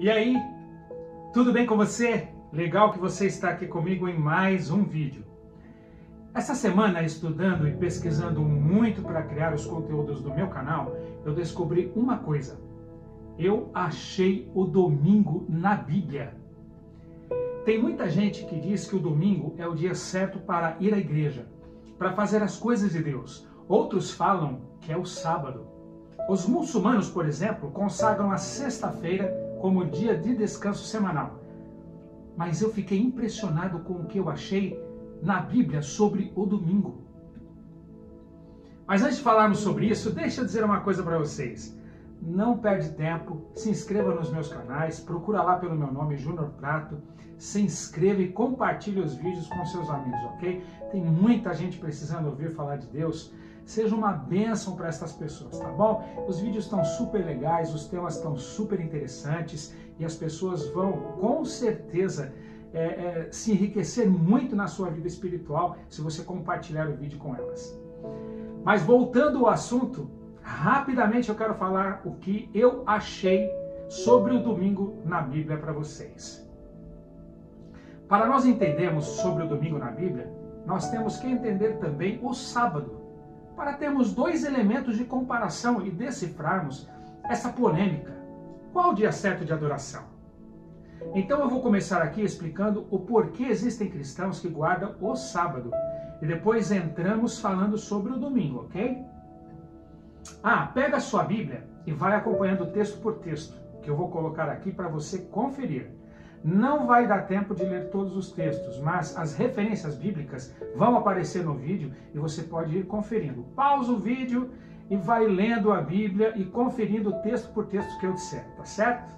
E aí, tudo bem com você? Legal que você está aqui comigo em mais um vídeo. Essa semana, estudando e pesquisando muito para criar os conteúdos do meu canal, eu descobri uma coisa. Eu achei o domingo na Bíblia. Tem muita gente que diz que o domingo é o dia certo para ir à igreja, para fazer as coisas de Deus. Outros falam que é o sábado. Os muçulmanos, por exemplo, consagram a sexta-feira como dia de descanso semanal. Mas eu fiquei impressionado com o que eu achei na Bíblia sobre o domingo. Mas antes de falarmos sobre isso, deixa eu dizer uma coisa para vocês. Não perde tempo, se inscreva nos meus canais, procura lá pelo meu nome, Júnior Prato, se inscreva e compartilhe os vídeos com seus amigos, ok? Tem muita gente precisando ouvir falar de Deus. Seja uma bênção para essas pessoas, tá bom? Os vídeos estão super legais, os temas estão super interessantes e as pessoas vão, com certeza, se enriquecer muito na sua vida espiritual se você compartilhar o vídeo com elas. Mas voltando ao assunto, rapidamente eu quero falar o que eu achei sobre o domingo na Bíblia para vocês. Para nós entendermos sobre o domingo na Bíblia, nós temos que entender também o sábado, para termos dois elementos de comparação e decifrarmos essa polêmica. Qual o dia certo de adoração? Então eu vou começar aqui explicando o porquê existem cristãos que guardam o sábado. E depois entramos falando sobre o domingo, ok? Pega a sua Bíblia e vai acompanhando texto por texto, que eu vou colocar aqui para você conferir. Não vai dar tempo de ler todos os textos, mas as referências bíblicas vão aparecer no vídeo e você pode ir conferindo. Pausa o vídeo e vai lendo a Bíblia e conferindo texto por texto que eu disser, tá certo?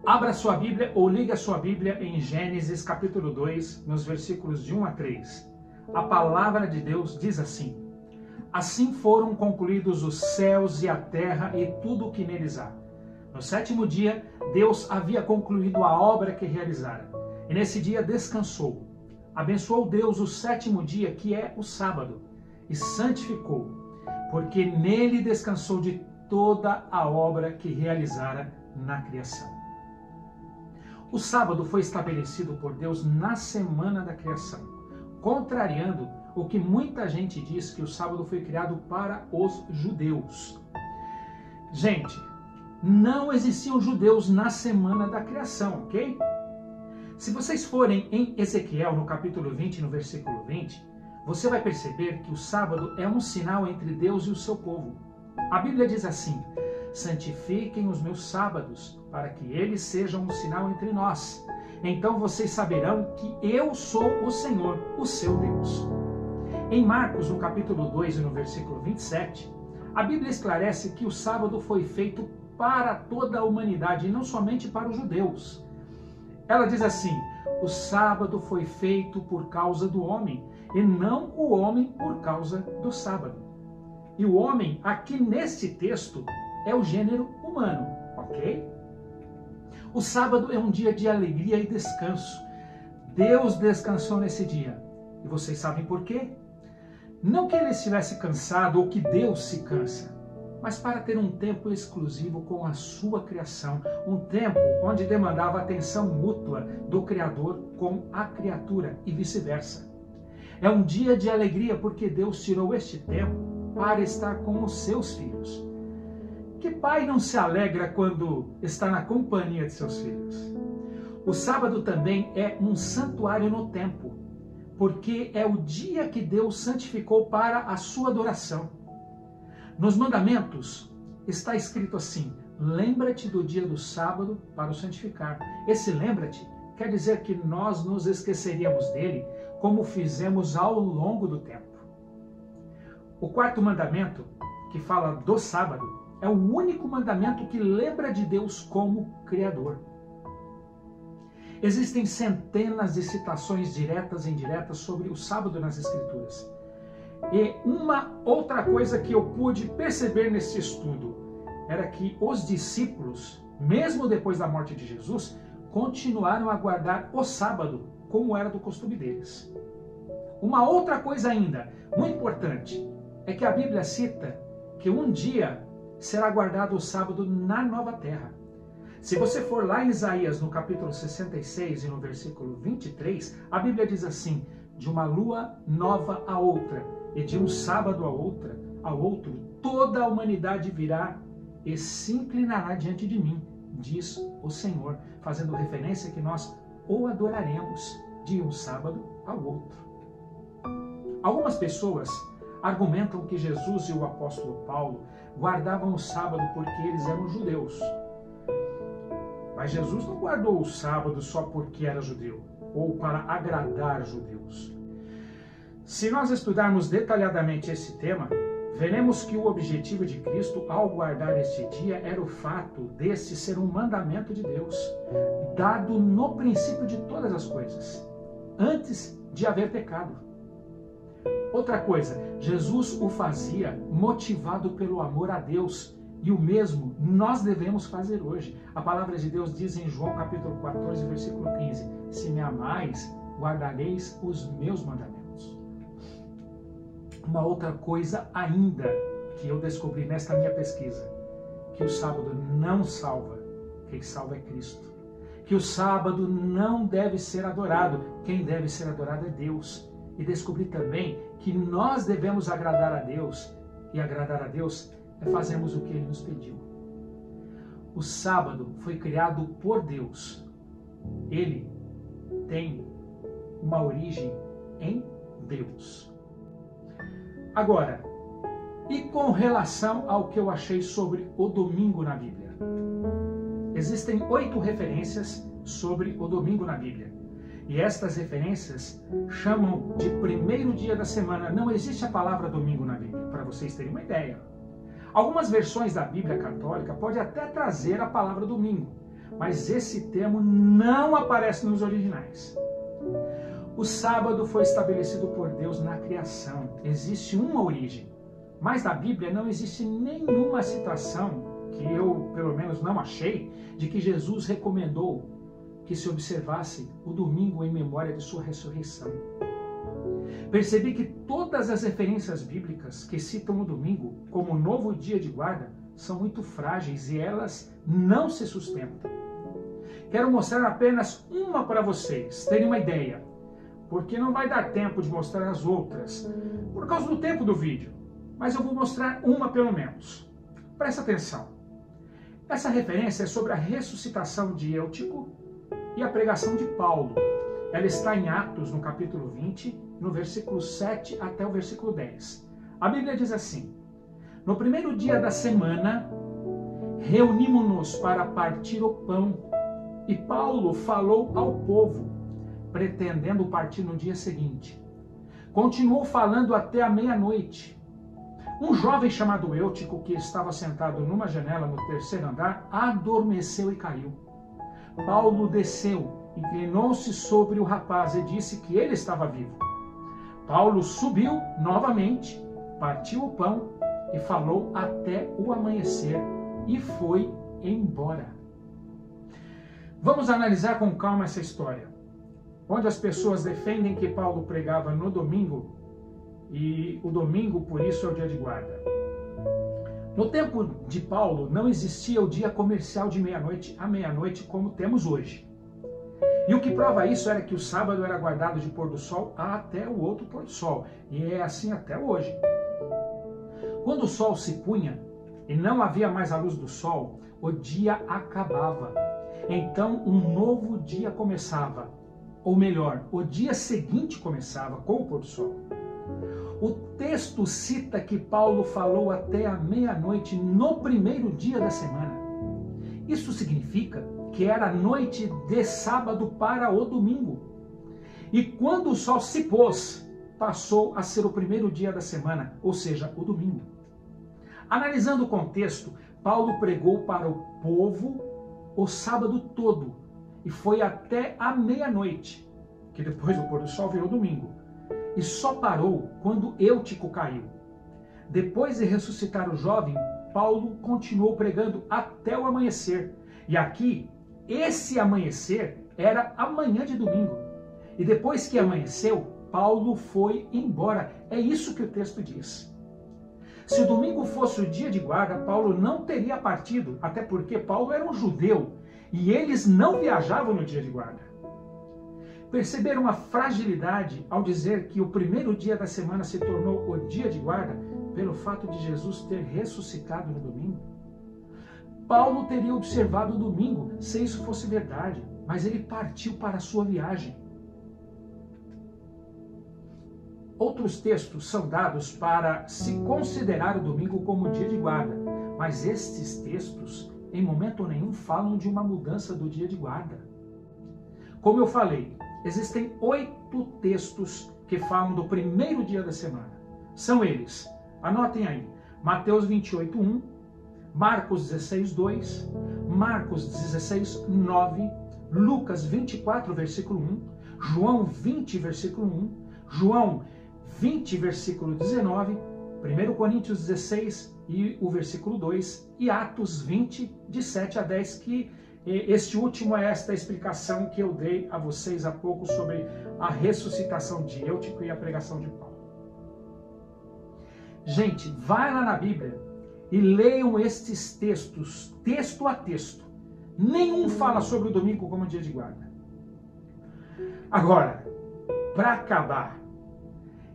Abra sua Bíblia ou ligue a sua Bíblia em Gênesis capítulo 2, nos versículos de 1 a 3. A palavra de Deus diz assim: Assim foram concluídos os céus e a terra e tudo o que neles há. No sétimo dia, Deus havia concluído a obra que realizara. E nesse dia descansou. Abençoou Deus o sétimo dia, que é o sábado, e santificou, porque nele descansou de toda a obra que realizara na criação. O sábado foi estabelecido por Deus na semana da criação, contrariando o que muita gente diz que o sábado foi criado para os judeus. Gente, não existiam judeus na semana da criação, ok? Se vocês forem em Ezequiel, no capítulo 20, no versículo 20, você vai perceber que o sábado é um sinal entre Deus e o seu povo. A Bíblia diz assim: santifiquem os meus sábados, para que eles sejam um sinal entre nós. Então vocês saberão que eu sou o Senhor, o seu Deus. Em Marcos, no capítulo 2 e no versículo 27, a Bíblia esclarece que o sábado foi feito para toda a humanidade e não somente para os judeus. Ela diz assim: o sábado foi feito por causa do homem e não o homem por causa do sábado. E o homem, aqui nesse texto, é o gênero humano, ok? O sábado é um dia de alegria e descanso. Deus descansou nesse dia. E vocês sabem por quê? Não que ele estivesse cansado ou que Deus se cansa, mas para ter um tempo exclusivo com a sua criação, um tempo onde demandava atenção mútua do Criador com a criatura e vice-versa. É um dia de alegria porque Deus tirou este tempo para estar com os seus filhos. Que pai não se alegra quando está na companhia de seus filhos? O sábado também é um santuário no tempo, porque é o dia que Deus santificou para a sua adoração. Nos mandamentos está escrito assim: lembra-te do dia do sábado para o santificar. Esse lembra-te quer dizer que nós nos esqueceríamos dele, como fizemos ao longo do tempo. O quarto mandamento, que fala do sábado, é o único mandamento que lembra de Deus como Criador. Existem centenas de citações diretas e indiretas sobre o sábado nas Escrituras. E uma outra coisa que eu pude perceber nesse estudo era que os discípulos, mesmo depois da morte de Jesus, continuaram a guardar o sábado como era do costume deles. Uma outra coisa ainda, muito importante, é que a Bíblia cita que um dia será guardado o sábado na nova terra. Se você for lá em Isaías, no capítulo 66 e no versículo 23, a Bíblia diz assim: de uma lua nova a outra, e de um sábado ao outro, toda a humanidade virá e se inclinará diante de mim, diz o Senhor, fazendo referência que nós o adoraremos de um sábado ao outro. Algumas pessoas argumentam que Jesus e o apóstolo Paulo guardavam o sábado porque eles eram judeus. Mas Jesus não guardou o sábado só porque era judeu, ou para agradar judeus. Se nós estudarmos detalhadamente esse tema, veremos que o objetivo de Cristo ao guardar este dia era o fato deste ser um mandamento de Deus, dado no princípio de todas as coisas, antes de haver pecado. Outra coisa, Jesus o fazia motivado pelo amor a Deus, e o mesmo nós devemos fazer hoje. A palavra de Deus diz em João capítulo 14, versículo 15, se me amais, guardareis os meus mandamentos. Uma outra coisa ainda que eu descobri nesta minha pesquisa, que o sábado não salva, quem salva é Cristo. Que o sábado não deve ser adorado, quem deve ser adorado é Deus. E descobri também que nós devemos agradar a Deus, e agradar a Deus é fazermos o que Ele nos pediu. O sábado foi criado por Deus. Ele tem uma origem em Deus. Agora, e com relação ao que eu achei sobre o domingo na Bíblia? Existem 8 referências sobre o domingo na Bíblia. E estas referências chamam de primeiro dia da semana. Não existe a palavra domingo na Bíblia, para vocês terem uma ideia. Algumas versões da Bíblia católica podem até trazer a palavra domingo, mas esse termo não aparece nos originais. O sábado foi estabelecido por Deus na criação. Existe uma origem, mas na Bíblia não existe nenhuma citação, que eu pelo menos não achei, de que Jesus recomendou que se observasse o domingo em memória de sua ressurreição. Percebi que todas as referências bíblicas que citam o domingo como novo dia de guarda são muito frágeis e elas não se sustentam. Quero mostrar apenas uma para vocês terem uma ideia, porque não vai dar tempo de mostrar as outras, por causa do tempo do vídeo, mas eu vou mostrar uma pelo menos. Presta atenção. Essa referência é sobre a ressuscitação de Eutico e a pregação de Paulo. Ela está em Atos, no capítulo 20, no versículo 7 até o versículo 10. A Bíblia diz assim: no primeiro dia da semana, reunimos-nos para partir o pão, e Paulo falou ao povo, pretendendo partir no dia seguinte. Continuou falando até a meia-noite. Um jovem chamado Eutico, que estava sentado numa janela no terceiro andar, adormeceu e caiu. Paulo desceu, inclinou-se sobre o rapaz e disse que ele estava vivo. Paulo subiu novamente, partiu o pão e falou até o amanhecer e foi embora. Vamos analisar com calma essa história, onde as pessoas defendem que Paulo pregava no domingo e o domingo, por isso, é o dia de guarda. No tempo de Paulo, não existia o dia comercial de meia-noite a meia-noite como temos hoje. E o que prova isso era que o sábado era guardado de pôr do sol até o outro pôr do sol. E é assim até hoje. Quando o sol se punha e não havia mais a luz do sol, o dia acabava. Então um novo dia começava. Ou melhor, o dia seguinte começava com o pôr do sol. O texto cita que Paulo falou até a meia-noite no primeiro dia da semana. Isso significa que era noite de sábado para o domingo. E quando o sol se pôs, passou a ser o primeiro dia da semana, ou seja, o domingo. Analisando o contexto, Paulo pregou para o povo o sábado todo e foi até a meia-noite, que depois do pôr do sol veio o domingo. E só parou quando Eutico caiu. Depois de ressuscitar o jovem, Paulo continuou pregando até o amanhecer. E aqui, esse amanhecer era amanhã de domingo. E depois que amanheceu, Paulo foi embora. É isso que o texto diz. Se o domingo fosse o dia de guarda, Paulo não teria partido, até porque Paulo era um judeu e eles não viajavam no dia de guarda. Perceberam a fragilidade ao dizer que o primeiro dia da semana se tornou o dia de guarda pelo fato de Jesus ter ressuscitado no domingo? Paulo teria observado o domingo se isso fosse verdade, mas ele partiu para a sua viagem. Outros textos são dados para se considerar o domingo como dia de guarda, mas estes textos em momento nenhum falam de uma mudança do dia de guarda. Como eu falei, existem 8 textos que falam do primeiro dia da semana. São eles, anotem aí, Mateus 28:1, Marcos 16:2, Marcos 16:9, Lucas 24, versículo 1, João 20, versículo 1, João 20, versículo 19, 1 Coríntios 16 e o versículo 2, e Atos 20, de 7 a 10, que este último é esta explicação que eu dei a vocês há pouco sobre a ressuscitação de Eutico e a pregação de Paulo. Gente, vai lá na Bíblia e leiam estes textos, texto a texto. Nenhum fala sobre o domingo como dia de guarda. Agora, para acabar,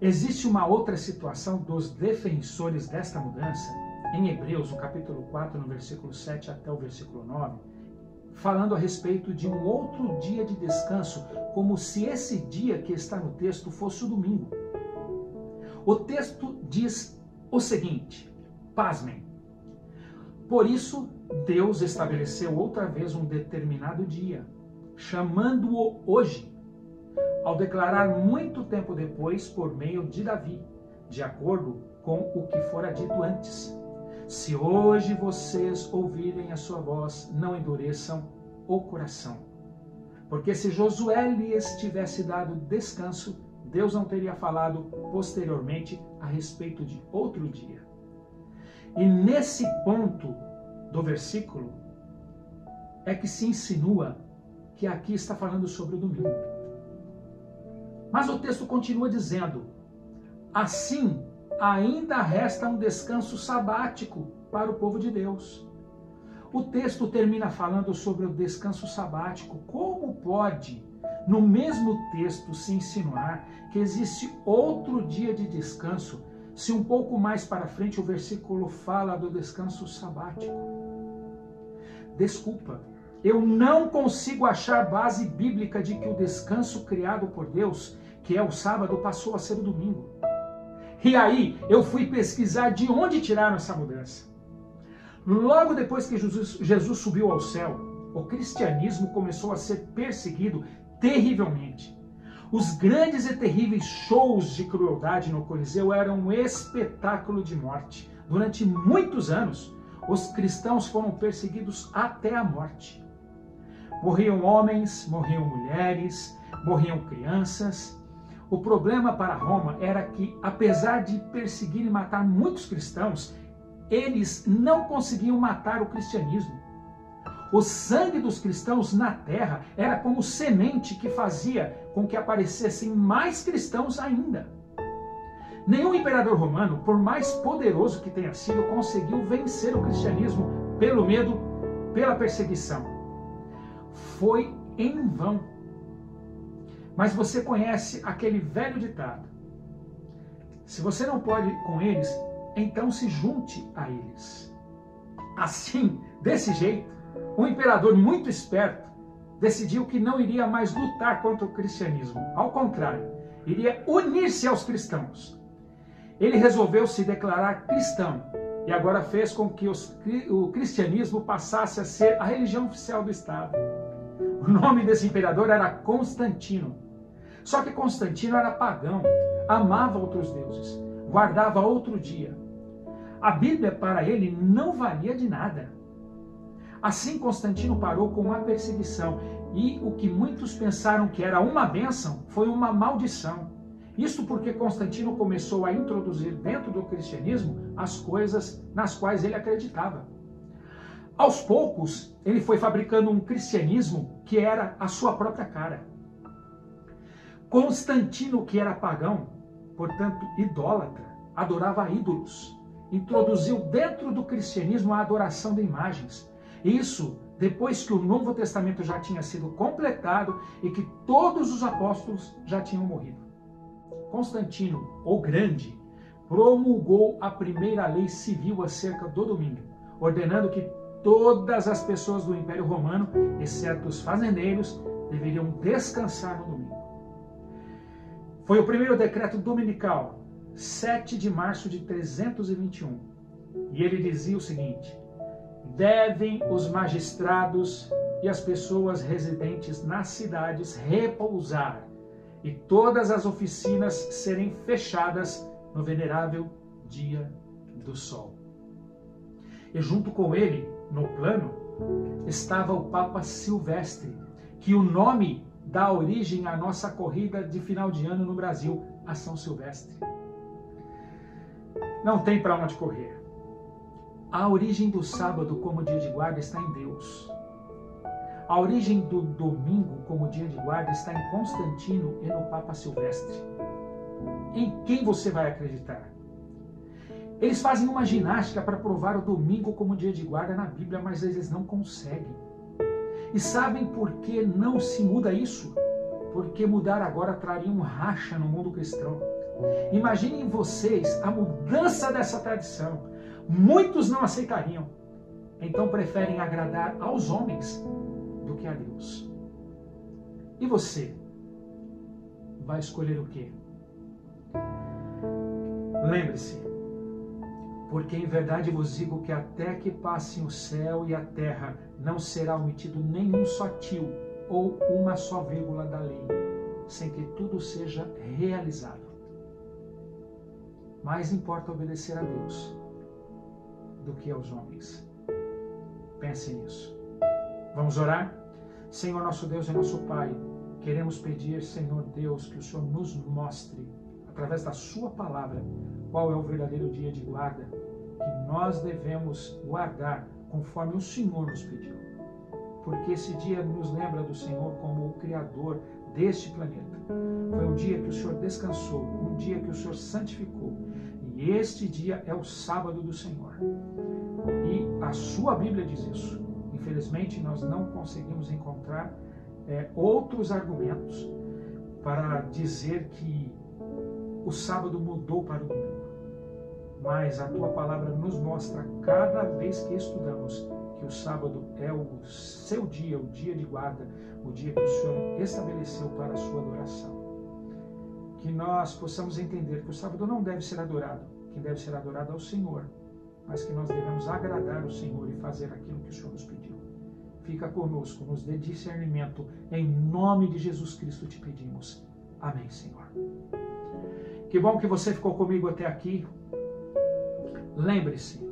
existe uma outra situação dos defensores desta mudança, em Hebreus, no capítulo 4, no versículo 7 até o versículo 9, falando a respeito de um outro dia de descanso, como se esse dia que está no texto fosse o domingo. O texto diz o seguinte, pasmem: por isso Deus estabeleceu outra vez um determinado dia, chamando-o hoje, ao declarar muito tempo depois por meio de Davi, de acordo com o que fora dito antes: se hoje vocês ouvirem a sua voz, não endureçam o coração. Porque se Josué lhes tivesse dado descanso, Deus não teria falado posteriormente a respeito de outro dia. E nesse ponto do versículo é que se insinua que aqui está falando sobre o domingo. Mas o texto continua dizendo: assim, ainda resta um descanso sabático para o povo de Deus. O texto termina falando sobre o descanso sabático. Como pode, no mesmo texto, se insinuar que existe outro dia de descanso, se um pouco mais para frente o versículo fala do descanso sabático? Desculpa, eu não consigo achar base bíblica de que o descanso criado por Deus, que é o sábado, passou a ser o domingo. E aí eu fui pesquisar de onde tiraram essa mudança. Logo depois que Jesus subiu ao céu, o cristianismo começou a ser perseguido terrivelmente. Os grandes e terríveis shows de crueldade no Coliseu eram um espetáculo de morte. Durante muitos anos, os cristãos foram perseguidos até a morte. Morriam homens, morriam mulheres, morriam crianças. O problema para Roma era que, apesar de perseguir e matar muitos cristãos, eles não conseguiam matar o cristianismo. O sangue dos cristãos na terra era como semente que fazia com que aparecessem mais cristãos ainda. Nenhum imperador romano, por mais poderoso que tenha sido, conseguiu vencer o cristianismo pelo medo, pela perseguição. Foi em vão. Mas você conhece aquele velho ditado: se você não pode com eles, então se junte a eles. Assim, desse jeito, um imperador muito esperto decidiu que não iria mais lutar contra o cristianismo. Ao contrário, iria unir-se aos cristãos. Ele resolveu se declarar cristão e agora fez com que o cristianismo passasse a ser a religião oficial do Estado. O nome desse imperador era Constantino. Só que Constantino era pagão, amava outros deuses, guardava outro dia. A Bíblia para ele não valia de nada. Assim Constantino parou com a perseguição e o que muitos pensaram que era uma bênção foi uma maldição. Isto porque Constantino começou a introduzir dentro do cristianismo as coisas nas quais ele acreditava. Aos poucos, ele foi fabricando um cristianismo que era a sua própria cara. Constantino, que era pagão, portanto idólatra, adorava ídolos. introduziu dentro do cristianismo a adoração de imagens. Isso depois que o Novo Testamento já tinha sido completado e que todos os apóstolos já tinham morrido. Constantino, o Grande, promulgou a primeira lei civil acerca do domingo, ordenando que todas as pessoas do Império Romano, exceto os fazendeiros, deveriam descansar no domingo. Foi o primeiro decreto dominical, 7 de março de 321, e ele dizia o seguinte: devem os magistrados e as pessoas residentes nas cidades repousar, e todas as oficinas serem fechadas no venerável dia do sol. E junto com ele, no plano, estava o Papa Silvestre, que o nome dá origem à nossa corrida de final de ano no Brasil, a São Silvestre. Não tem para onde correr. A origem do sábado como dia de guarda está em Deus. A origem do domingo como dia de guarda está em Constantino e no Papa Silvestre. Em quem você vai acreditar? Eles fazem uma ginástica para provar o domingo como dia de guarda na Bíblia, mas eles não conseguem. E sabem por que não se muda isso? Porque mudar agora traria um racha no mundo cristão. Imaginem vocês a mudança dessa tradição. Muitos não aceitariam. Então preferem agradar aos homens do que a Deus. E você? Vai escolher o quê? Lembre-se, porque em verdade vos digo que até que passem o céu e a terra, não será omitido nenhum só tio ou uma só vírgula da lei, sem que tudo seja realizado. Mais importa obedecer a Deus do que aos homens. Pense nisso. Vamos orar? Senhor nosso Deus e nosso Pai, queremos pedir, Senhor Deus, que o Senhor nos mostre, através da sua palavra, qual é o verdadeiro dia de guarda que nós devemos guardar conforme o Senhor nos pediu. Porque esse dia nos lembra do Senhor como o Criador deste planeta. Foi um dia que o Senhor descansou, um dia que o Senhor santificou. E este dia é o sábado do Senhor. E a sua Bíblia diz isso. Infelizmente, nós não conseguimos encontrar outros argumentos para dizer que o sábado mudou para o domingo. Mas a tua palavra nos mostra cada vez que estudamos que o sábado é o seu dia, o dia de guarda, o dia que o Senhor estabeleceu para a sua adoração. Que nós possamos entender que o sábado não deve ser adorado, quem deve ser adorado é o Senhor, mas que nós devemos agradar o Senhor e fazer aquilo que o Senhor nos pediu. Fica conosco, nos dê discernimento, em nome de Jesus Cristo te pedimos. Amém, Senhor. Que bom que você ficou comigo até aqui. Lembre-se,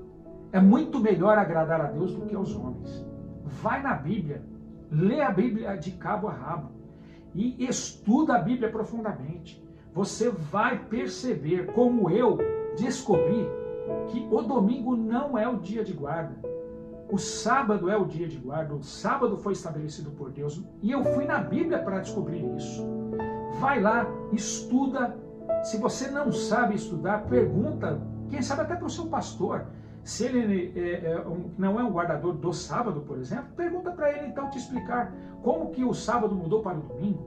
é muito melhor agradar a Deus do que aos homens. Vai na Bíblia, lê a Bíblia de cabo a rabo e estuda a Bíblia profundamente. Você vai perceber, como eu descobri, que o domingo não é o dia de guarda. O sábado é o dia de guarda, o sábado foi estabelecido por Deus. E eu fui na Bíblia para descobrir isso. Vai lá, estuda. Se você não sabe estudar, pergunta, quem sabe até para o seu pastor. Se ele não é um guardador do sábado, por exemplo, pergunta para ele então te explicar como que o sábado mudou para o domingo.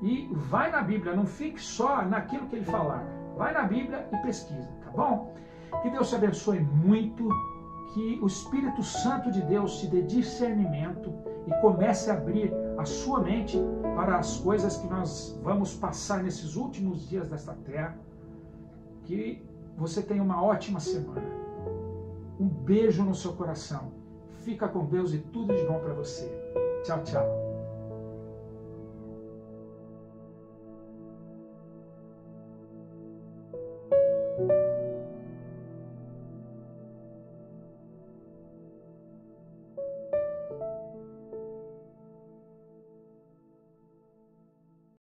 E vai na Bíblia, não fique só naquilo que ele falar. Vai na Bíblia e pesquisa, tá bom? Que Deus te abençoe muito, que o Espírito Santo de Deus te dê discernimento e comece a abrir a sua mente para as coisas que nós vamos passar nesses últimos dias desta terra. Que você tenha uma ótima semana. Um beijo no seu coração. Fica com Deus e tudo de bom para você. Tchau, tchau.